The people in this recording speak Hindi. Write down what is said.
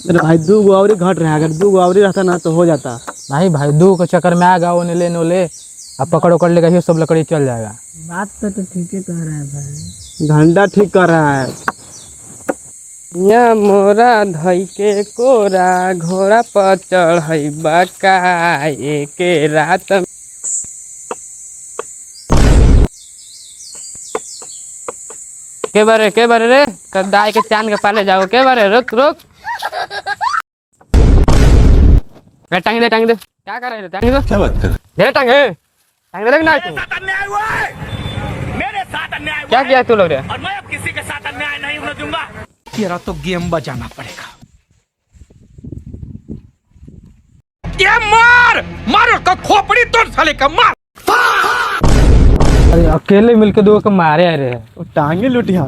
अरे भाई 2 गो और घट रहा है, अगर 2 गो और रहता ना तो हो जाता। नहीं भाई 2 के चक्कर में आएगा वो ले नो ले, अब पकड़ उकड़ लेगा ये सब लकड़ी चल जाएगा। बात तो ठीक ही कह रहा है भाई। घंटा ठीक कर रहा है। या मोरा धई के कोरा घोड़ा पर चढ़ई बका के रात। के बारे रे दाई के चांद के पाले जाओ के बारे रुक रुक टांग दे क्या कर रहे टांग दे क्या बात कर दे टांग दे ना तू मेरे साथ अन्याय क्या किया तू लोग रे और मैं अब किसी के साथ अन्याय नहीं होने दूंगा। तेरा तो गेम बजाना पड़ेगा। ये मार मार का खोपड़ी तोड़ साले का मार। अरे अकेले मिलके 2 को मारे आ रहे हैं। टांगे लुटिया।